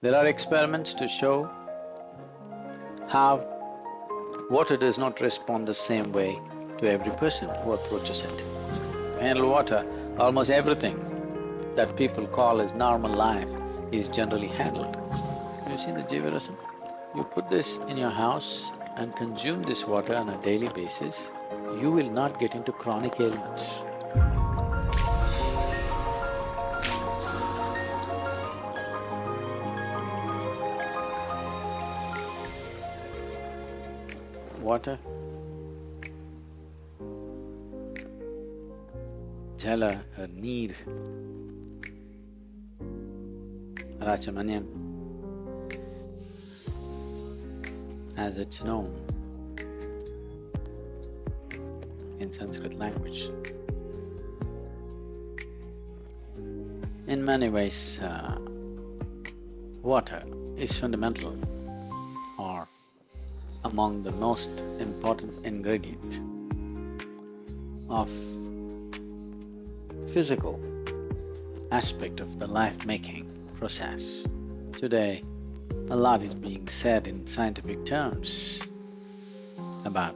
There are experiments to show how water does not respond the same way to every person who approaches it. To handle water, almost everything that people call as normal life is generally handled. You see the Jivarasam? You put this in your house and consume this water on a daily basis, you will not get into chronic ailments. Water, jala or neer, rachamanyam, as it's known in Sanskrit language. In many ways, water is fundamental or among the most important ingredient of physical aspect of the life-making process. Today, a lot is being said in scientific terms about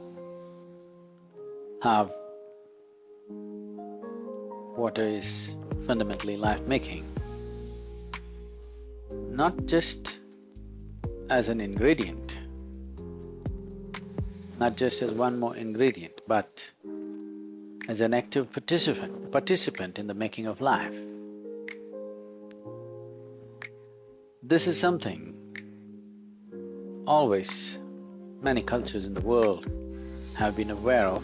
how water is fundamentally life-making, not just as an ingredient, not just as one more ingredient, but as an active participant in the making of life. This is something always many cultures in the world have been aware of,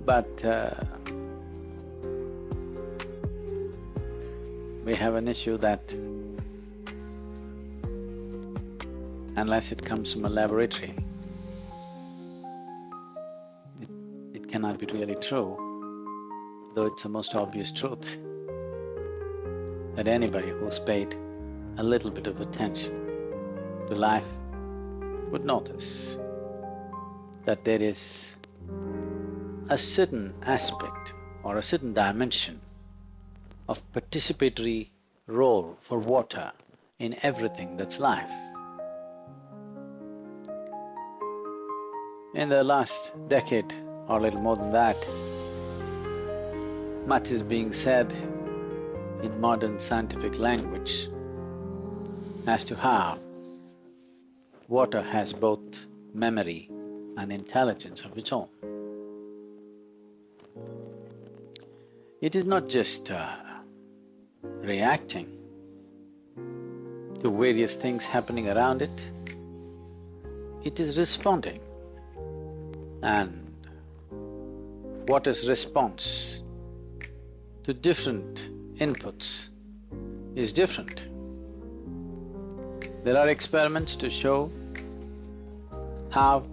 but we have an issue that unless it comes from a laboratory, it cannot be really true, though it's the most obvious truth that anybody who's paid a little bit of attention to life would notice that there is a certain aspect or a certain dimension of participatory role for water in everything that's life. In the last decade or a little more than that, much is being said in modern scientific language as to how water has both memory and intelligence of its own. It is not just reacting to various things happening around it, it is responding. And water's response to different inputs is different. There are experiments to show how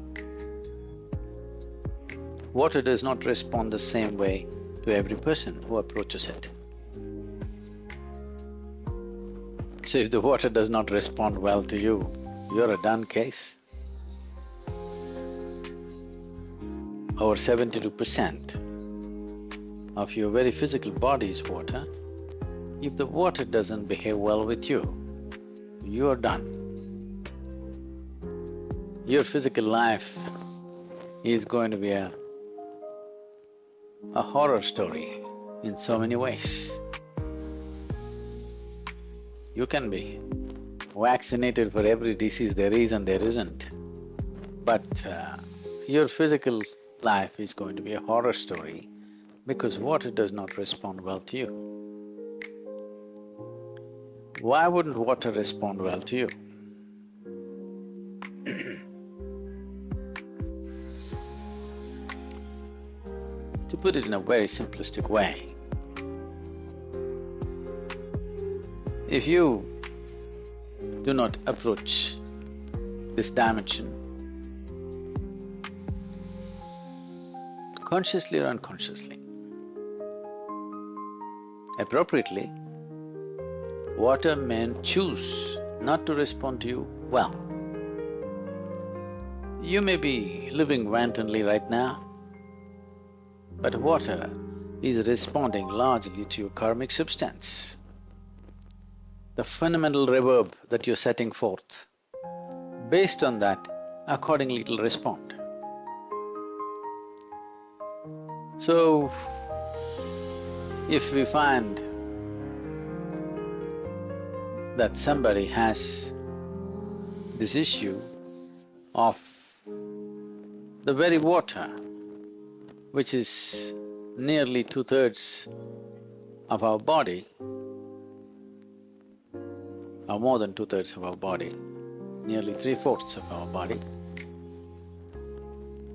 water does not respond the same way to every person who approaches it. So if the water does not respond well to you, you're a done case. Over 72% of your very physical body is water. If the water doesn't behave well with you, you're done. Your physical life is going to be a horror story in so many ways. You can be vaccinated for every disease there is and there isn't, but your physical life is going to be a horror story because water does not respond well to you. Why wouldn't water respond well to you? To put it in a very simplistic way, if you do not approach this dimension consciously or unconsciously, appropriately, water may choose not to respond to you well. You may be living wantonly right now, but water is responding largely to your karmic substance. the fundamental reverb that you're setting forth. Based on that, accordingly it'll respond. So, if we find that somebody has this issue of the very water, which is nearly 2/3 of our body, or more than 2/3 of our body, nearly 3/4 of our body,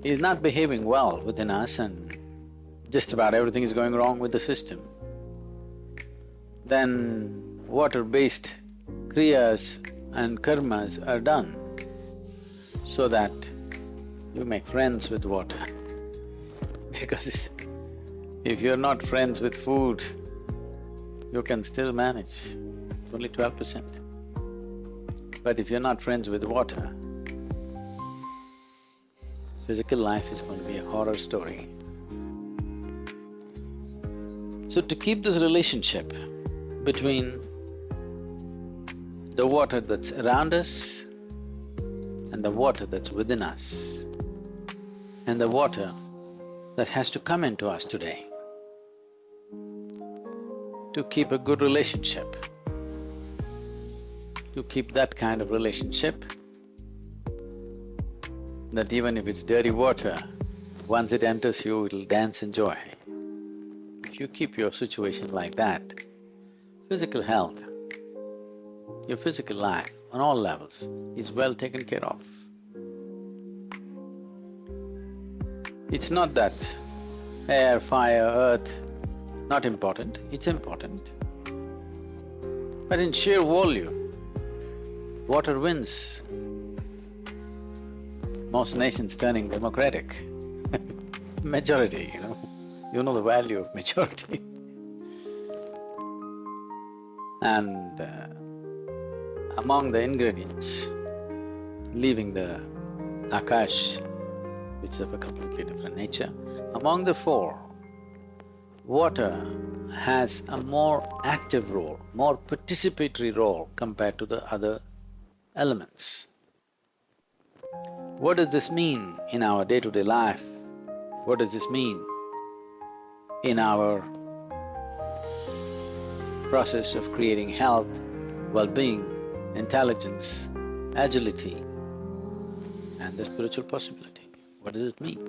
is not behaving well within us and just about everything is going wrong with the system, then water-based kriyas and karmas are done so that you make friends with water. Because if you're not friends with food, you can still manage, only 12%. But if you're not friends with water, physical life is going to be a horror story. So to keep this relationship between the water that's around us and the water that's within us and the water that has to come into us today, to keep a good relationship, to keep that kind of relationship, that even if it's dirty water, once it enters you, it'll dance in joy. If you keep your situation like that, physical health, your physical life on all levels is well taken care of. It's not that air, fire, earth, not important, it's important. But in sheer volume, water wins. Most nations turning democratic majority, you know the value of majority. And among the ingredients, leaving the Akash, which is of a completely different nature, among the four, water has a more active role, more participatory role compared to the other elements. What does this mean in our day-to-day life? What does this mean in our process of creating health, well-being, intelligence, agility, and the spiritual possibility? What does it mean?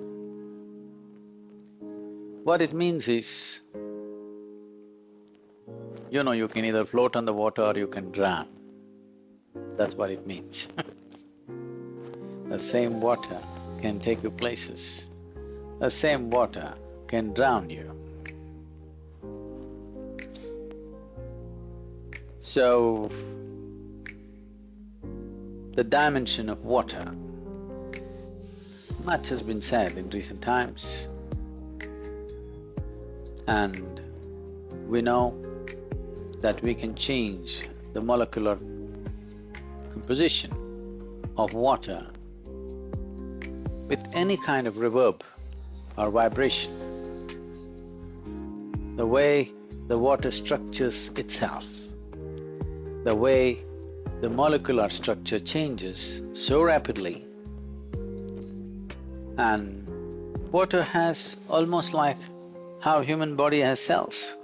What it means is, you can either float on the water or you can drown. That's what it means. The same water can take you places. The same water can drown you. So, the dimension of water, much has been said in recent times, and we know that we can change the molecular composition of water with any kind of reverb or vibration. The way the water structures itself, the way the molecular structure changes so rapidly, and water has almost like how human body has cells.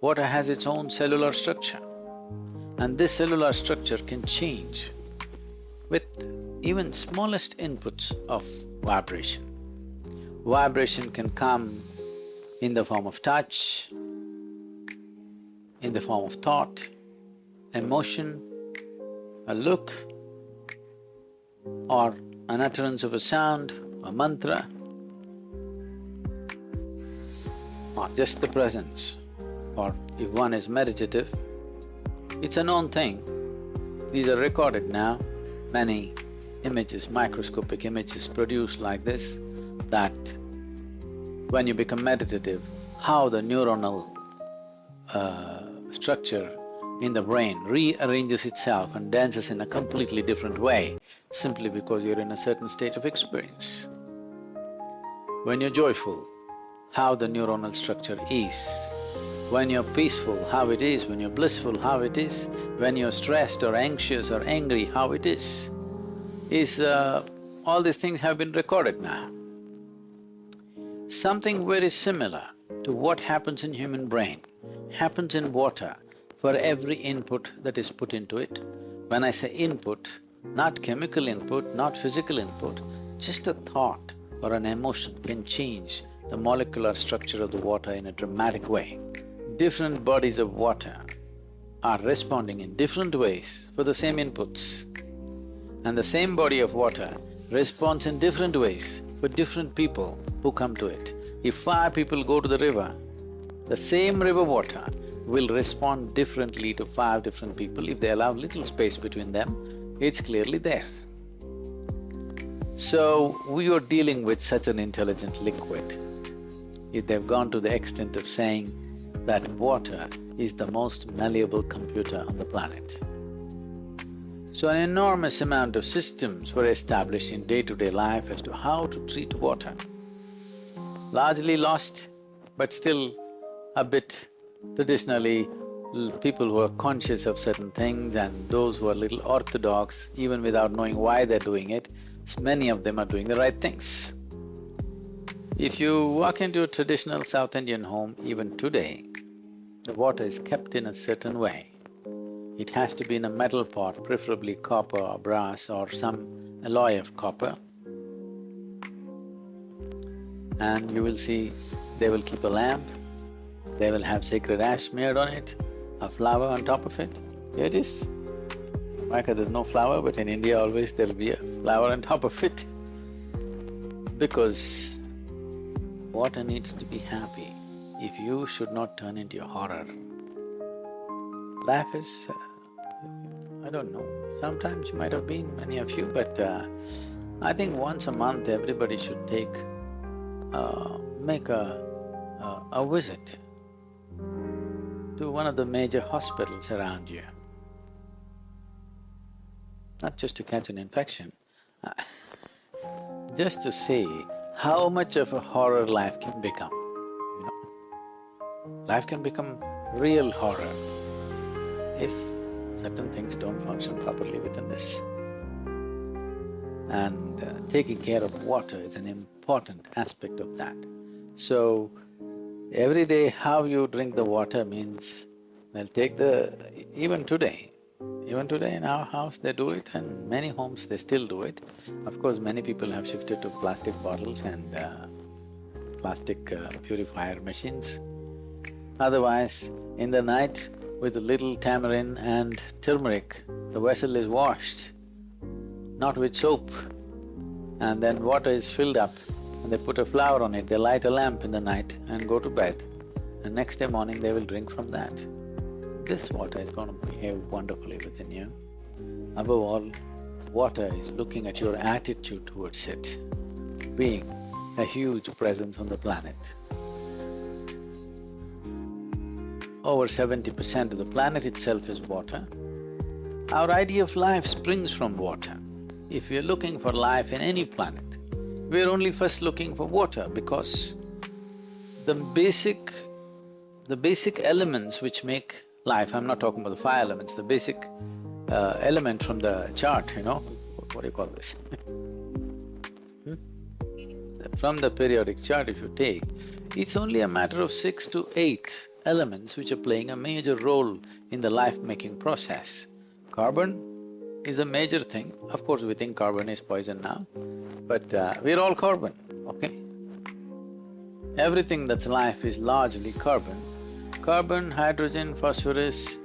Water has its own cellular structure, and this cellular structure can change with even smallest inputs of vibration. Vibration can come in the form of touch, in the form of thought, emotion, a look, or an utterance of a sound, a mantra, or just the presence. Or if one is meditative, it's a known thing. These are recorded now, many images, microscopic images produced like this, that when you become meditative, how the neuronal structure in the brain rearranges itself and dances in a completely different way, simply because you're in a certain state of experience. When you're joyful, how the neuronal structure is when you're peaceful, how it is, when you're blissful, how it is, when you're stressed or anxious or angry, how it is, all these things have been recorded now. Something very similar to what happens in human brain happens in water for every input that is put into it. When I say input, not chemical input, not physical input, just a thought or an emotion can change the molecular structure of the water in a dramatic way. Different bodies of water are responding in different ways for the same inputs. And the same body of water responds in different ways for different people who come to it. If 5 people go to the river, the same river water will respond differently to 5 different people. If they allow little space between them, it's clearly there. So, we are dealing with such an intelligent liquid. If they've gone to the extent of saying that water is the most malleable computer on the planet. So an enormous amount of systems were established in day-to-day life as to how to treat water. Largely lost, but still a bit traditionally, people who are conscious of certain things and those who are little orthodox, even without knowing why they're doing it, many of them are doing the right things. If you walk into a traditional South Indian home, even today, the water is kept in a certain way. It has to be in a metal pot, preferably copper or brass or some alloy of copper. And you will see they will keep a lamp, they will have sacred ash smeared on it, a flower on top of it. Here it is. In America there's no flower, but in India always there'll be a flower on top of it. Because water needs to be happy. If you should not turn into a horror. Life is… I don't know, sometimes you might have been, many of you, but I think once a month everybody should make a visit to one of the major hospitals around you. Not just to catch an infection, just to see how much of a horror life can become, you know. Life can become real horror if certain things don't function properly within this. And taking care of water is an important aspect of that. So, every day how you drink the water means, well, take the… even today in our house they do it, and many homes they still do it. Of course, many people have shifted to plastic bottles and plastic purifier machines. Otherwise, in the night, with a little tamarind and turmeric, the vessel is washed, not with soap. And then water is filled up and they put a flower on it, they light a lamp in the night and go to bed. And next day morning they will drink from that. This water is going to behave wonderfully within you. Above all, water is looking at your attitude towards it, being a huge presence on the planet. Over 70% of the planet itself is water. Our idea of life springs from water. If we are looking for life in any planet, we are only first looking for water because the basic elements which make life, I'm not talking about the 5 elements, the basic element from the chart, you know, what do you call this? From the periodic chart if you take, it's only a matter of 6 to 8 elements which are playing a major role in the life-making process. Carbon is a major thing. Of course, we think carbon is poison now, but we're all carbon, okay? Everything that's life is largely carbon. Carbon, hydrogen, phosphorus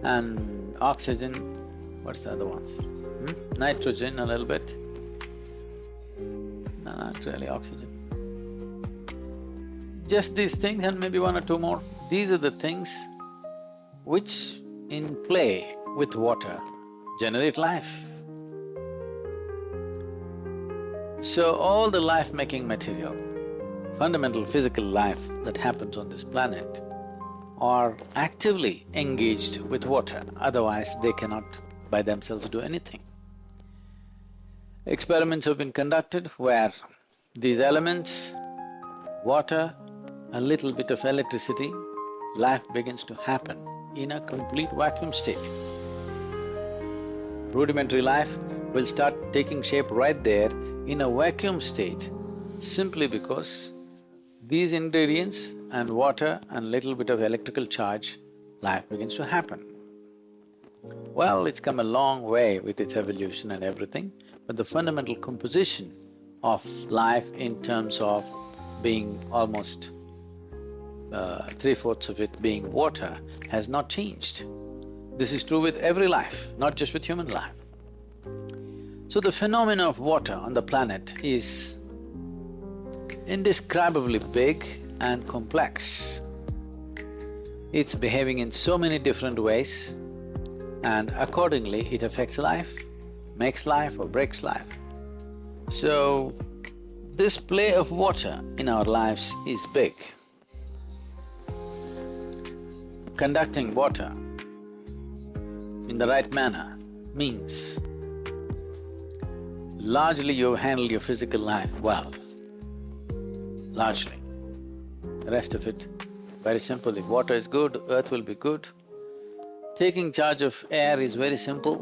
and oxygen, what's the other ones? Nitrogen a little bit. No, not really oxygen. Just these things and maybe 1 or 2 more. These are the things which in play with water generate life. So all the life-making material, fundamental physical life that happens on this planet are actively engaged with water, otherwise they cannot by themselves do anything. Experiments have been conducted where these elements, water, a little bit of electricity, life begins to happen in a complete vacuum state. Rudimentary life will start taking shape right there in a vacuum state, simply because these ingredients and water and little bit of electrical charge, life begins to happen. Well, it's come a long way with its evolution and everything, but the fundamental composition of life in terms of being almost 3/4 of it being water has not changed. This is true with every life, not just with human life. So the phenomena of water on the planet is indescribably big and complex. It's behaving in so many different ways, and accordingly it affects life, makes life or breaks life. So, this play of water in our lives is big. Conducting water in the right manner means largely you've handled your physical life well, largely. The rest of it, very simple. If water is good, earth will be good. Taking charge of air is very simple.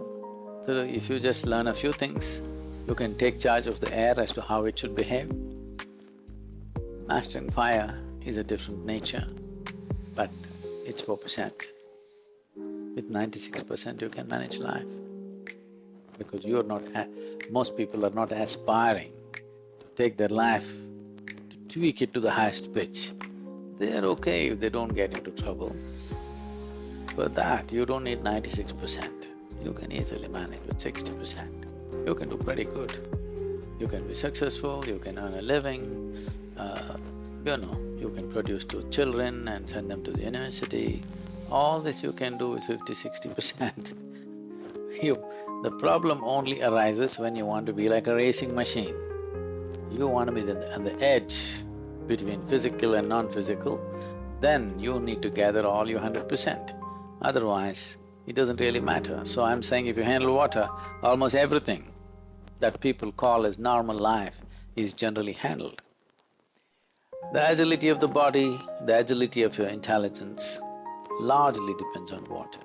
So if you just learn a few things, you can take charge of the air as to how it should behave. Mastering fire is a different nature, but it's 4%. With 96% you can manage life, because you're not… most people are not aspiring to take their life, to tweak it to the highest pitch. They're okay if they don't get into trouble. For that, you don't need 96%. You can easily manage with 60%. You can do pretty good. You can be successful, you can earn a living, you can produce 2 children and send them to the university. All this you can do with 50–60%. The problem only arises when you want to be like a racing machine. You want to be on the edge between physical and non-physical, then you need to gather all your 100%. Otherwise, it doesn't really matter. So I'm saying if you handle water, almost everything that people call as normal life is generally handled. The agility of the body, the agility of your intelligence largely depends on water.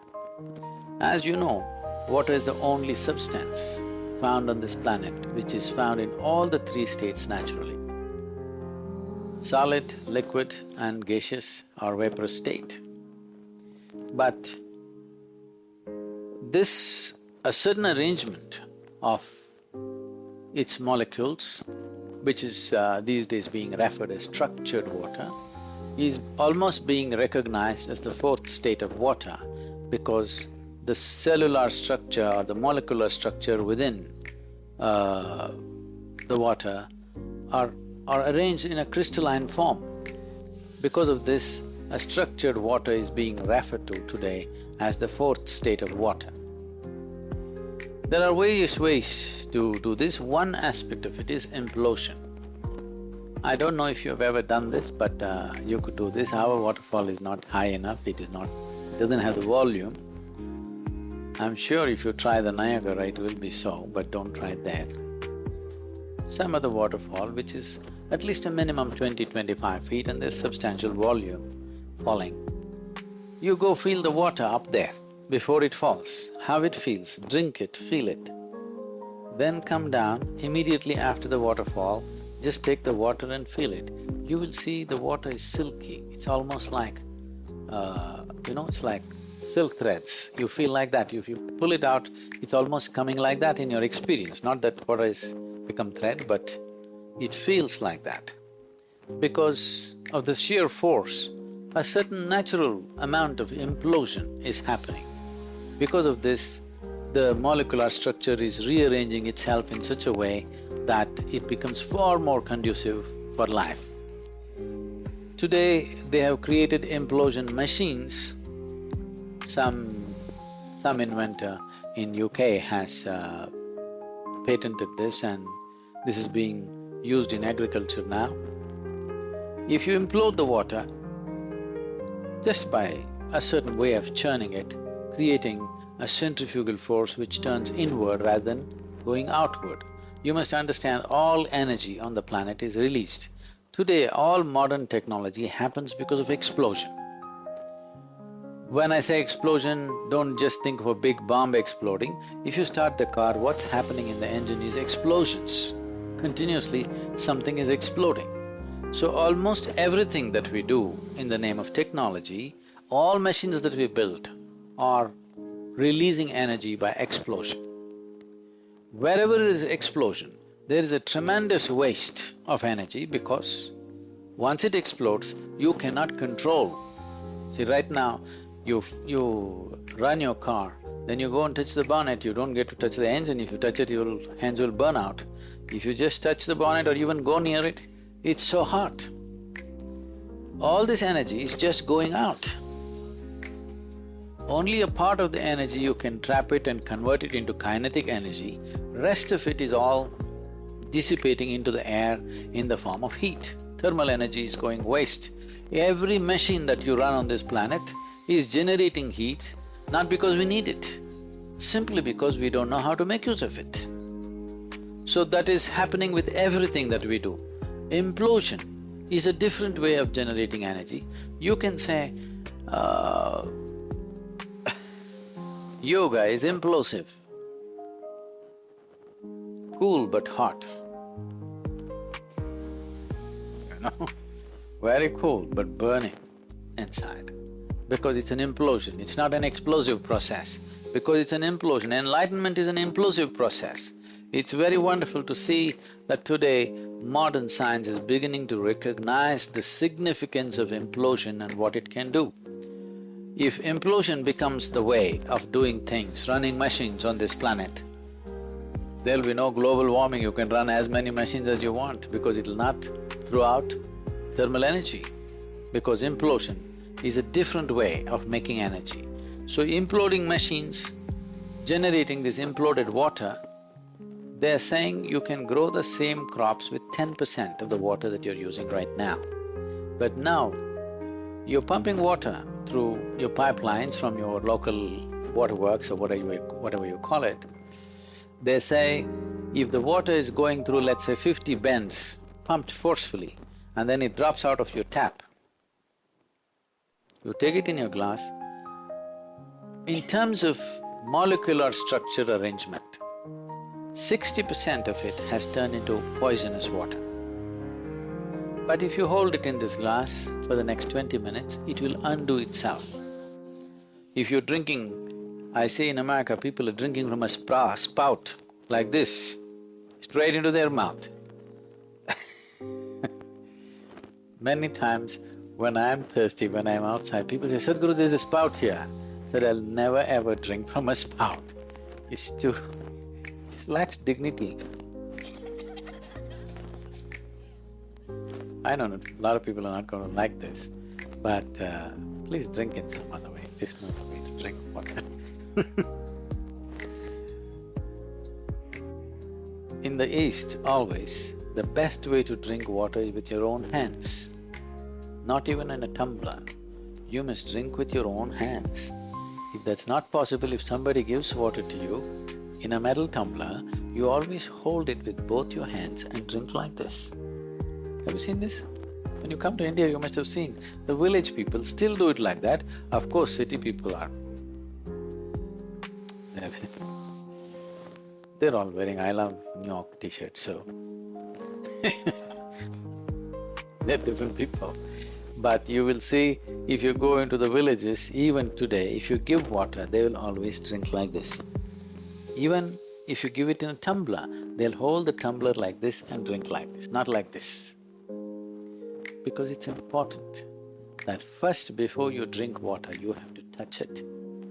As you know, water is the only substance found on this planet which is found in all the 3 states naturally: solid, liquid and gaseous or vaporous state. But a certain arrangement of its molecules, which is these days being referred as structured water, is almost being recognized as the 4th state of water, because the cellular structure or the molecular structure within the water are arranged in a crystalline form. Because of this, a structured water is being referred to today as the 4th state of water. There are various ways to do this. One aspect of it is implosion. I don't know if you've ever done this, but you could do this. Our waterfall is not high enough, it doesn't have the volume. I'm sure if you try the Niagara, it will be so, but don't try it there. Some other waterfall which is at least a minimum 20–25 feet and there's substantial volume falling. You go feel the water up there before it falls, how it feels, drink it, feel it. Then come down, immediately after the waterfall, just take the water and feel it. You will see the water is silky, it's almost like, it's like silk threads. You feel like that. If you pull it out, it's almost coming like that in your experience. Not that water has become thread, but it feels like that. Because of the sheer force, a certain natural amount of implosion is happening. Because of this, the molecular structure is rearranging itself in such a way that it becomes far more conducive for life. Today, they have created implosion machines. Some inventor in UK has patented this, and this is being used in agriculture now. If you implode the water, just by a certain way of churning it, creating a centrifugal force which turns inward rather than going outward. You must understand all energy on the planet is released. Today, all modern technology happens because of explosion. When I say explosion, don't just think of a big bomb exploding. If you start the car, what's happening in the engine is explosions. Continuously, something is exploding. So almost everything that we do in the name of technology, all machines that we built are releasing energy by explosion. Wherever there is explosion, there is a tremendous waste of energy because once it explodes, you cannot control. See, right now, you run your car, then you go and touch the bonnet, you don't get to touch the engine. If you touch it, your hands will burn out. If you just touch the bonnet or even go near it, it's so hot. All this energy is just going out. Only a part of the energy you can trap it and convert it into kinetic energy, rest of it is all dissipating into the air in the form of heat. Thermal energy is going waste. Every machine that you run on this planet is generating heat, not because we need it, simply because we don't know how to make use of it. So that is happening with everything that we do. Implosion is a different way of generating energy. You can say, yoga is implosive, cool but hot. You know, very cool but burning inside. Because it's an implosion, it's not an explosive process. Because it's an implosion, enlightenment is an implosive process. It's very wonderful to see that today modern science is beginning to recognize the significance of implosion and what it can do. If implosion becomes the way of doing things, running machines on this planet, there'll be no global warming, you can run as many machines as you want because it'll not throw out thermal energy. Because implosion is a different way of making energy. So imploding machines, generating this imploded water, they're saying you can grow the same crops with 10% of the water that you're using right now. But now, you're pumping water through your pipelines from your local waterworks or whatever you call it. They say, if the water is going through, let's say 50 bends, pumped forcefully, and then it drops out of your tap, you take it in your glass, in terms of molecular structure arrangement, 60% of it has turned into poisonous water. But if you hold it in this glass for the next 20 minutes, it will undo itself. If you're drinking, I see in America, people are drinking from a spout like this, straight into their mouth. Many times when I'm thirsty, when I'm outside, people say, Sadhguru, there's a spout here. I said, I'll never ever drink from a spout. It's too… it lacks dignity. I know a lot of people are not going to like this, but please drink in some other way. There's no way to drink water. In the East, always, the best way to drink water is with your own hands, not even in a tumbler. You must drink with your own hands. If that's not possible, if somebody gives water to you in a metal tumbler, you always hold it with both your hands and drink like this. Have you seen this? When you come to India, you must have seen, the village people still do it like that. Of course, city people are… they're all wearing I Love New York t-shirts, so they're different people. But you will see, if you go into the villages, even today, if you give water, they will always drink like this. Even if you give it in a tumbler, they'll hold the tumbler like this and drink like this, not like this. Because it's important that first, before you drink water, you have to touch it.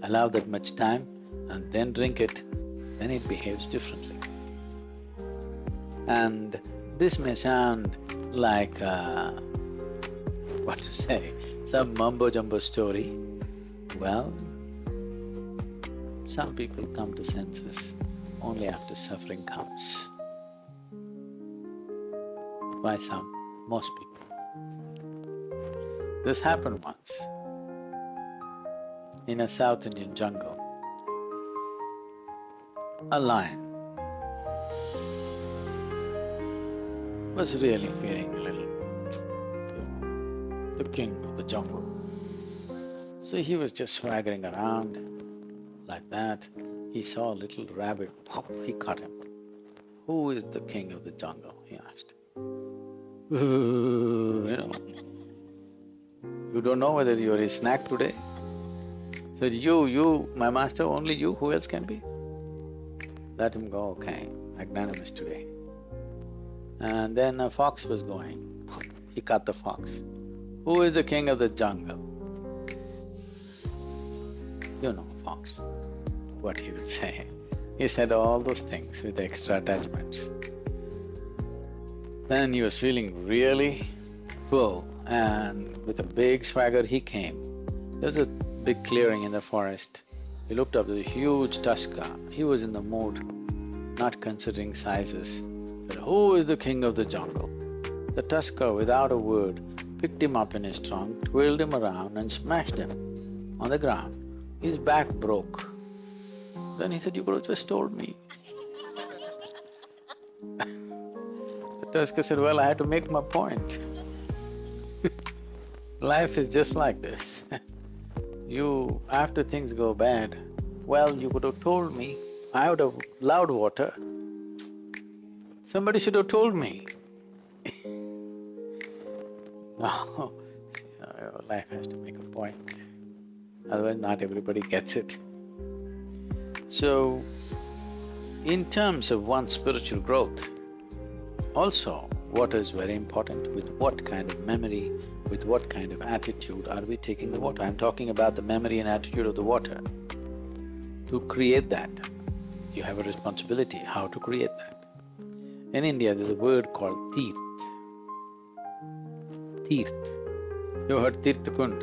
Allow that much time and then drink it, then it behaves differently. And this may sound like what to say, some mumbo-jumbo story. Well, some people come to senses only after suffering comes. Why some? Most people. This happened once in a South Indian jungle. A lion was really feeling a little, the king of the jungle. So he was just swaggering around like that. He saw a little rabbit, pop, he caught him. "Who is the king of the jungle?" he asked. You know, you don't know whether you are his snack today? Said, you, my master, only you, who else can be? Let him go, okay, magnanimous today. And then a fox was going, he caught the fox. "Who is the king of the jungle?" You know, fox, what he would say. He said all those things with extra attachments. Then he was feeling really full, and with a big swagger he came. There was a big clearing in the forest. He looked up, there was a huge tusker. He was in the mood, not considering sizes. But who is the king of the jungle? The tusker, without a word, picked him up in his trunk, twirled him around and smashed him on the ground. His back broke. Then he said, "You could have just told me." The tusker said, "Well, I had to make my point." Life is just like this. You… after things go bad, "Well, you could have told me, I would have loved water. Somebody should have told me." No, life has to make a point, otherwise not everybody gets it. So, in terms of one's spiritual growth, also what is very important, with what kind of memory, with what kind of attitude are we taking the water? I'm talking about the memory and attitude of the water. To create that, you have a responsibility, how to create that. In India, there's a word called teerth. Teerth. You heard Tirtha Kund?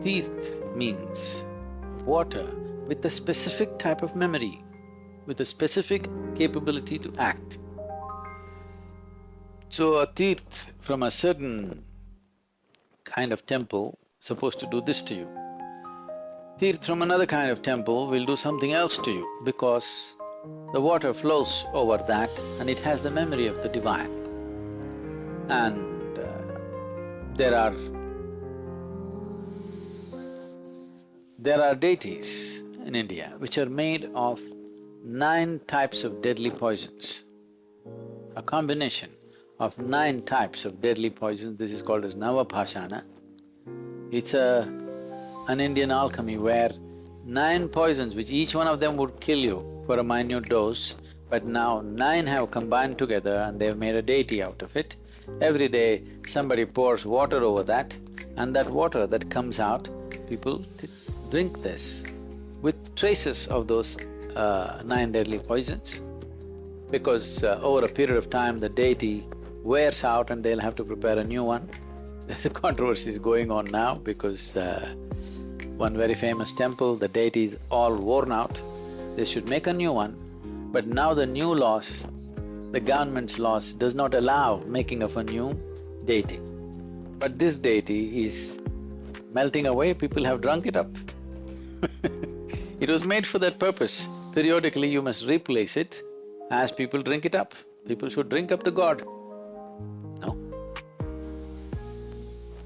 Teerth means water with a specific type of memory, with a specific capability to act. So a teerth from a certain kind of temple supposed to do this to you. Teerth from another kind of temple will do something else to you because the water flows over that and it has the memory of the divine. And there are deities in India which are made of 9 types of deadly poisons, a combination of 9 types of deadly poisons. This is called as Navabhashana. It's an Indian alchemy where 9 poisons, which each one of them would kill you for a minute dose, but now 9 have combined together and they've made a deity out of it. Every day somebody pours water over that, and that water that comes out, people drink this with traces of those 9 deadly poisons. Because over a period of time the deity wears out and they'll have to prepare a new one. The controversy is going on now because one very famous temple, the deity is all worn out. They should make a new one, but now the new laws, the government's laws does not allow making of a new deity. But this deity is melting away, people have drunk it up. It was made for that purpose. Periodically you must replace it as people drink it up. People should drink up the god. No.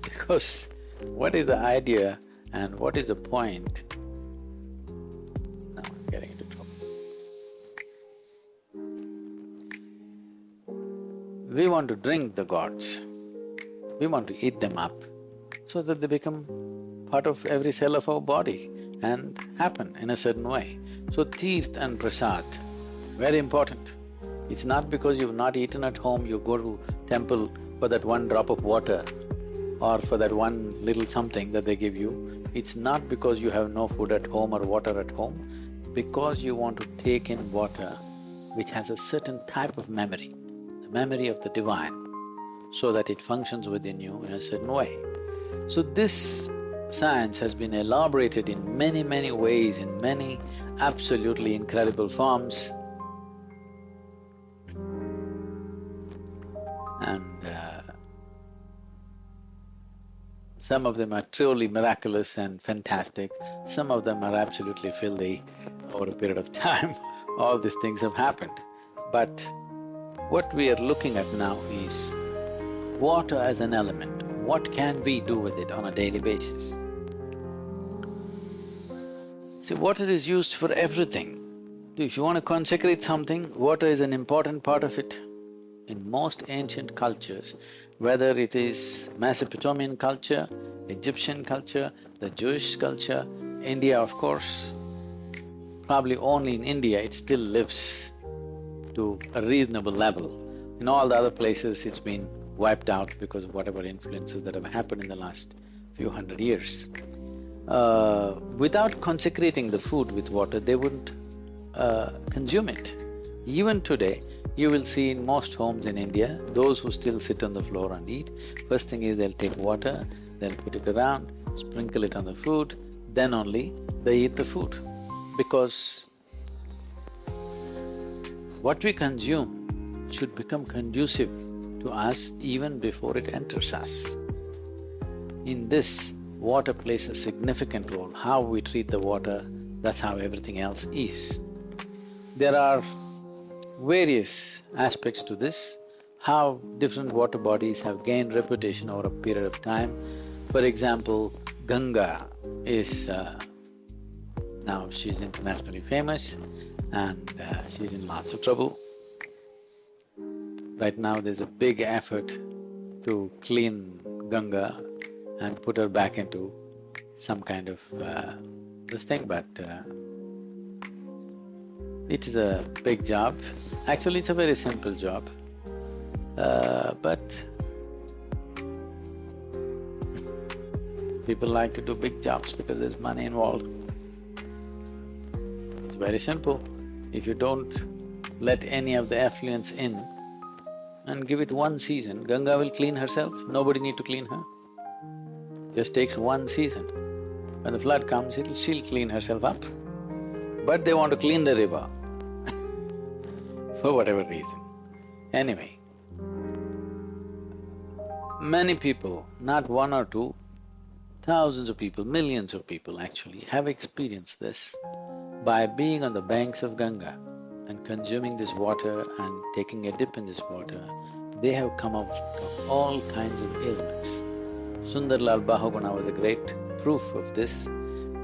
Because what is the idea and what is the point? Now I'm getting into trouble. We want to drink the gods, we want to eat them up so that they become part of every cell of our body and happen in a certain way. So teerth and prasad, very important. It's not because you've not eaten at home, you go to temple for that one drop of water or for that one little something that they give you. It's not because you have no food at home or water at home, because you want to take in water which has a certain type of memory, the memory of the divine, so that it functions within you in a certain way. So this science has been elaborated in many, many ways, in many absolutely incredible forms. And some of them are truly miraculous and fantastic, some of them are absolutely filthy. Over a period of time, all these things have happened. But what we are looking at now is water as an element, what can we do with it on a daily basis? See, water is used for everything. If you want to consecrate something, water is an important part of it. In most ancient cultures, whether it is Mesopotamian culture, Egyptian culture, the Jewish culture, India of course, probably only in India it still lives to a reasonable level. In all the other places it's been wiped out because of whatever influences that have happened in the last few hundred years. Without consecrating the food with water, they wouldn't consume it. Even today, you will see in most homes in India, those who still sit on the floor and eat, first thing is they'll take water, they'll put it around, sprinkle it on the food, then only they eat the food. Because what we consume should become conducive to us even before it enters us. In this, water plays a significant role. How we treat the water, that's how everything else is. There are various aspects to this, how different water bodies have gained reputation over a period of time. For example, Ganga is… now she's internationally famous and she's in lots of trouble. Right now there's a big effort to clean Ganga and put her back into some kind of this thing, but it is a big job. Actually, it's a very simple job, but people like to do big jobs because there's money involved. It's very simple. If you don't let any of the effluents in and give it one season, Ganga will clean herself, nobody need to clean her. Just takes one season. When the flood comes, she'll clean herself up. But they want to clean the river for whatever reason. Anyway, many people, not one or two, thousands of people, millions of people actually have experienced this by being on the banks of Ganga and consuming this water and taking a dip in this water. They have come out of all kinds of ailments. Sundarlal Bahuguna was a great proof of this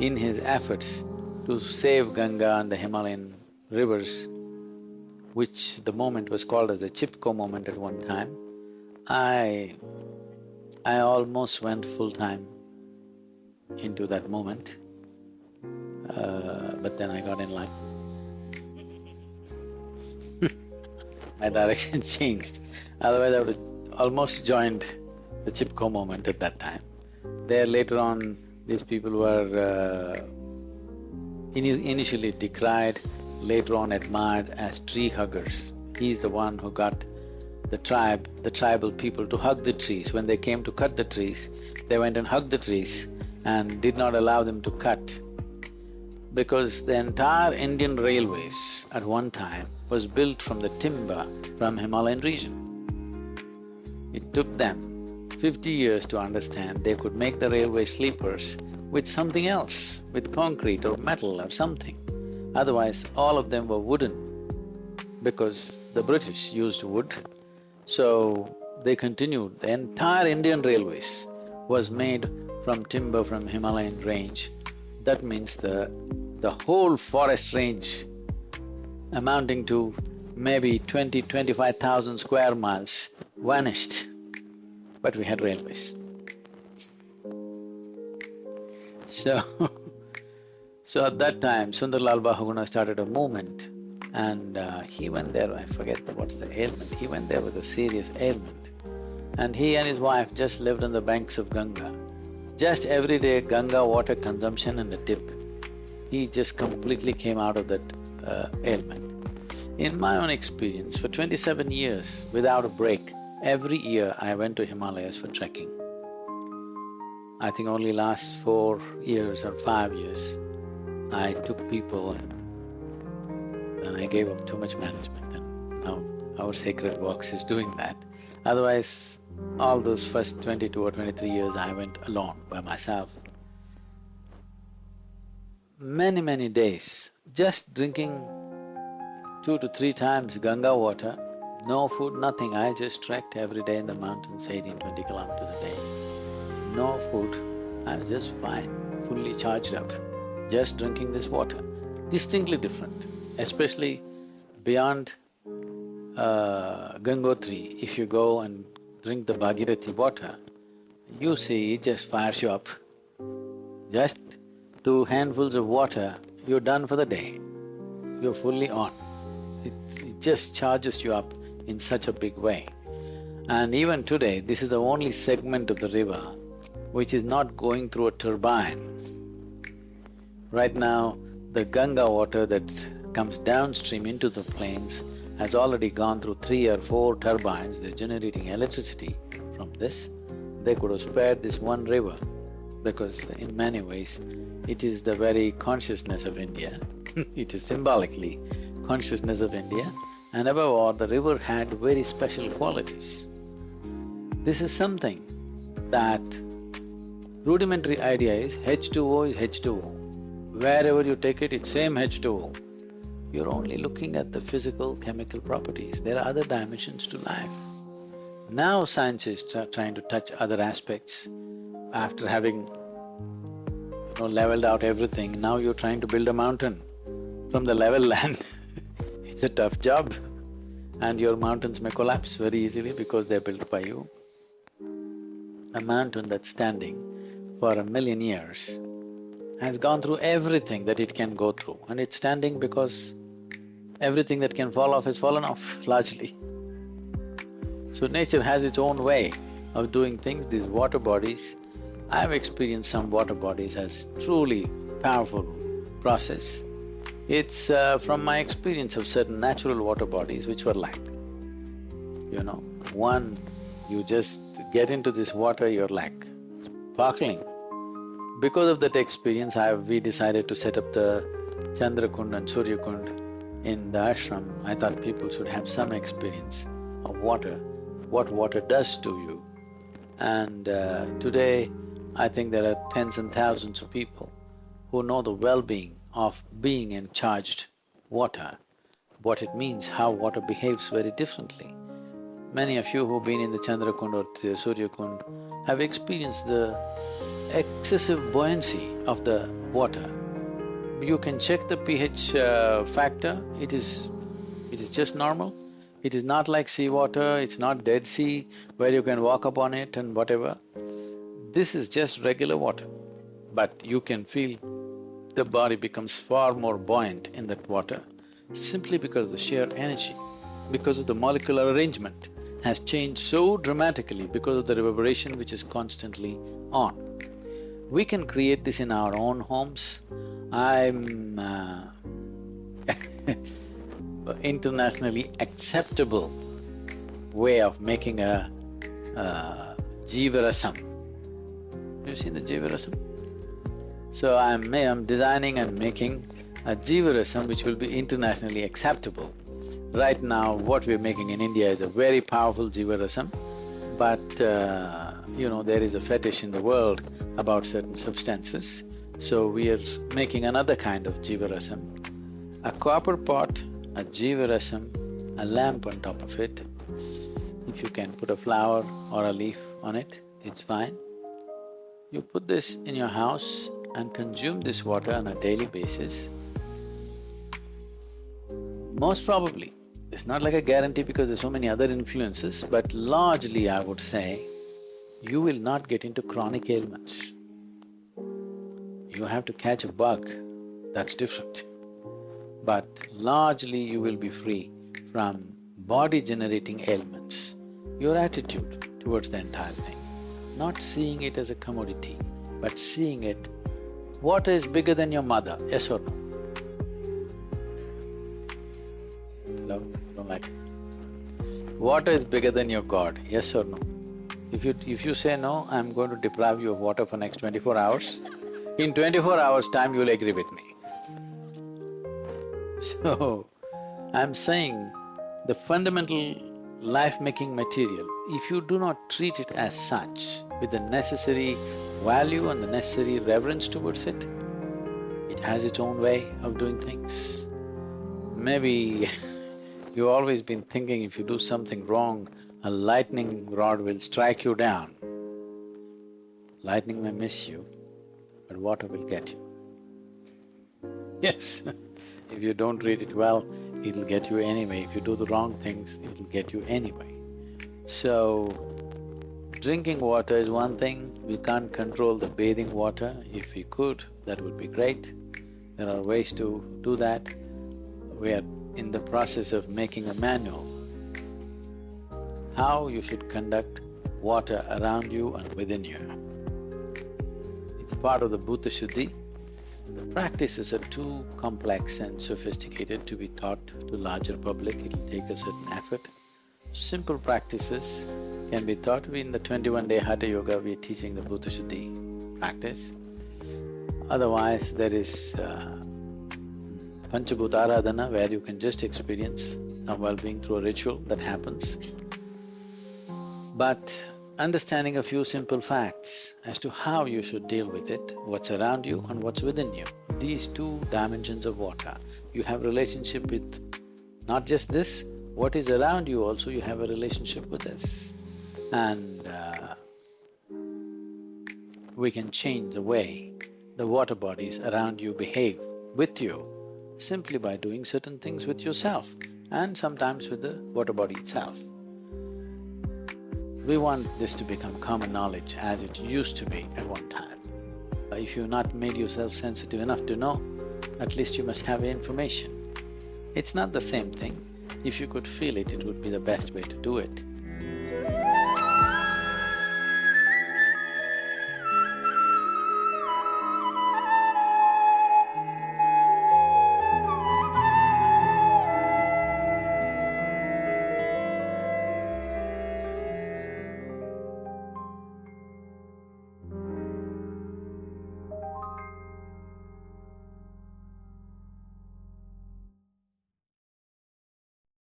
in his efforts to save Ganga and the Himalayan rivers, which the moment was called as the Chipko moment at one time. I almost went full-time into that moment, but then I got enlightened. My direction changed, otherwise I would have almost joined the Chipko moment at that time. There later on, these people were initially decried, later on admired as tree huggers. He's the one who got the tribal people to hug the trees. When they came to cut the trees, they went and hugged the trees and did not allow them to cut. Because the entire Indian railways at one time was built from the timber from Himalayan region. It took them 50 years to understand they could make the railway sleepers with something else, with concrete or metal or something. Otherwise, all of them were wooden because the British used wood. So they continued. The entire Indian railways was made from timber from Himalayan range. That means the whole forest range amounting to maybe 25,000 square miles vanished, but we had railways. So at that time, Sundarlal Bahuguna started a movement and he went there, I forget what's the ailment, he went there with a serious ailment. And he and his wife just lived on the banks of Ganga. Just every day, Ganga water consumption and a dip. He just completely came out of that ailment. In my own experience, for 27 years, without a break, every year I went to Himalayas for trekking. I think only last 4 years or 5 years, I took people and I gave up too much management, and now our Sacred Walks is doing that. Otherwise, all those first 22 or 23 years I went alone, by myself. Many days, just drinking 2 to 3 times Ganga water, no food, nothing. I just trekked every day in the mountains, 18, 20 kilometers a day. no food, I was just fine, fully charged up, just drinking this water. Distinctly different, especially beyond Gangotri. If you go and drink the Bhagirathi water, you see it just fires you up. Just 2 handfuls of water, you're done for the day. You're fully on. It just charges you up in such a big way. And even today, this is the only segment of the river which is not going through a turbine. Right now, the Ganga water that comes downstream into the plains has already gone through 3 or 4 turbines. They're generating electricity from this. They could have spared this one river because in many ways, it is the very consciousness of India. It is symbolically consciousness of India, and above all, the river had very special qualities. This is something that rudimentary idea is H2O is H2O. Wherever you take it, it's same H2O. You're only looking at the physical, chemical properties. There are other dimensions to life. Now science is trying to touch other aspects. After having leveled out everything, now you're trying to build a mountain from the level land. It's a tough job, and your mountains may collapse very easily because they're built by you. A mountain that's standing for 1,000,000 years has gone through everything that it can go through, and it's standing because everything that can fall off has fallen off, largely. So nature has its own way of doing things. These water bodies, I've experienced some water bodies as truly powerful process. It's from my experience of certain natural water bodies which were like, one, you just get into this water, you're like sparkling. Because of that experience, we decided to set up the Chandrakund and Suryakund in the ashram. I thought people should have some experience of water, what water does to you. And today, I think there are tens and thousands of people who know the well-being of being in charged water, what it means, how water behaves very differently. Many of you who've been in the Chandrakund or the Suryakund have experienced the excessive buoyancy of the water. You can check the pH factor, it is just normal. It is not like seawater, it's not Dead Sea where you can walk upon it and whatever. This is just regular water, but you can feel the body becomes far more buoyant in that water simply because of the sheer energy, because of the molecular arrangement has changed so dramatically because of the reverberation which is constantly on. We can create this in our own homes. I'm internationally acceptable way of making a Jivarasam. Have you seen the Jivarasam? So I'm designing and making a Jivarasam which will be internationally acceptable. Right now, what we're making in India is a very powerful Jivarasam, but there is a fetish in the world about certain substances, so we are making another kind of Jivarasam. A copper pot, a Jivarasam, a lamp on top of it. If you can put a flower or a leaf on it, it's fine. You put this in your house and consume this water on a daily basis. Most probably, it's not like a guarantee because there's so many other influences, but largely I would say, you will not get into chronic ailments. You have to catch a bug, that's different. But largely you will be free from body-generating ailments. Your attitude towards the entire thing, not seeing it as a commodity, but seeing it, water is bigger than your mother, yes or no? No, don't like it. Water is bigger than your God, yes or no? If you say no, I'm going to deprive you of water for next 24 hours, in 24 hours' time you'll agree with me. So, I'm saying the fundamental life-making material, if you do not treat it as such, with the necessary value and the necessary reverence towards it, it has its own way of doing things. Maybe you've always been thinking if you do something wrong, a lightning rod will strike you down. Lightning may miss you, but water will get you. Yes, if you don't read it well, it'll get you anyway. If you do the wrong things, it'll get you anyway. So, drinking water is one thing, we can't control the bathing water. If we could, that would be great. There are ways to do that. We are in the process of making a manual how you should conduct water around you and within you. It's part of the Bhuta Shuddhi. The practices are too complex and sophisticated to be taught to larger public, it'll take a certain effort. Simple practices can be taught. In the 21-day Hatha Yoga, we are teaching the Bhuta Shuddhi practice. Otherwise, there is Panchabhuta Aradhana, where you can just experience some well-being through a ritual that happens. But understanding a few simple facts as to how you should deal with it, what's around you and what's within you. These two dimensions of water, you have relationship with not just this, what is around you also, you have a relationship with this. And we can change the way the water bodies around you behave with you simply by doing certain things with yourself and sometimes with the water body itself. We want this to become common knowledge as it used to be at one time. If you've not made yourself sensitive enough to know, at least you must have information. It's not the same thing. If you could feel it, it would be the best way to do it.